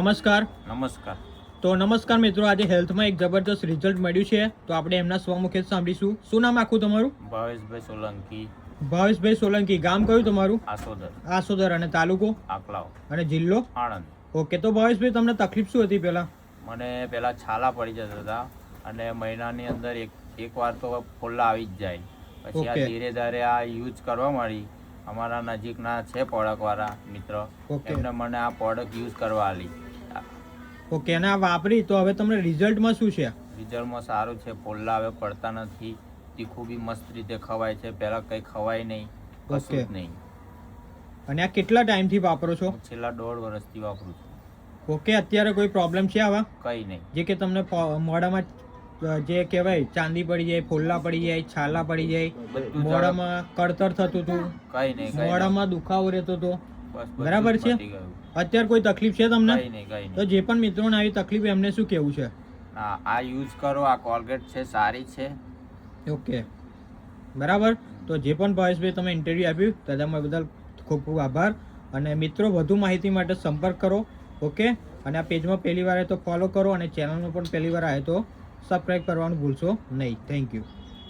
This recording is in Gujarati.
નમસ્કાર. તો નમસ્કાર મિત્રો, આજે હેલ્થમાં એક જબરદસ્ત રિઝલ્ટ મળ્યું છે, તો આપણે એમના સ્વમુખે સાંભળીશું. શું નામ આખું તમારું? ભાવેશભાઈ સોલંકી. ભાવેશભાઈ સોલંકી. ગામ કયું તમારું? આસોદર. અને તાલુકો? આકલાવ. અને જિલ્લો? આણંદ. ઓકે, તો ભાવેશભાઈ તમને તકલીફ શું હતી પહેલા? મને પહેલા છાલા પડી જતા હતા અને મહિનાની અંદર એક વાર તો ફોલ્લા આવી જ જાય. પછી આ ધીરે ધીરે આ યુઝ કરવા માંડી. અમારા નજીકના છે પ્રોડક્ટવાળા મિત્ર, એમને મને આ પ્રોડક્ટ યુઝ કરવા આલી. ઓકે, અને આ વાપરી તો હવે તમને રિઝલ્ટમાં શું છે? રિઝલ્ટમાં સારું છે. ફોલ્લા હવે પડતા નથી. તીખું બી મસ્ત રીતે ખવાય છે. પહેલા કંઈ ખવાય નહીં, કશું જ નહીં. અને આ કેટલા ટાઈમથી વાપરો છો? છેલ્લા 1.5 વર્ષથી વાપરું છું. ઓકે, અત્યારે કોઈ પ્રોબ્લેમ છે આવા? કંઈ નહીં. જે કે તમને મોઢામાં જે કહેવાય ચાંદી પડી જાય, ફોલ્લા પડી જાય, છાલા પડી જાય, મોઢામાં કળતર થતું હતું, કંઈ નહીં, મોઢામાં દુખાવો રહેતો હતો, બરાબર છે? અત્યારે કોઈ તકલીફ છે તમને? તો જે પણ મિત્રોને આવી તકલીફ એમને શું કેવું છે? આ યુઝ કરો. આ કોલગેટ છે, સારી છે. ઓકે, બરાબર. તો જે પણ ભાવેશભાઈ તમે ઇન્ટરવ્યુ આપ્યું તેના બદલ ખૂબ ખૂબ આભાર. અને મિત્રો, વધુ માહિતી માટે સંપર્ક કરો. ઓકે, અને આ પેજમાં પહેલી વાર આવે તો ફોલો કરો, અને ચેનલમાં પણ પહેલી વાર આવે તો સબસ્ક્રાઈબ કરવાનું ભૂલશો નહીં. Thank you.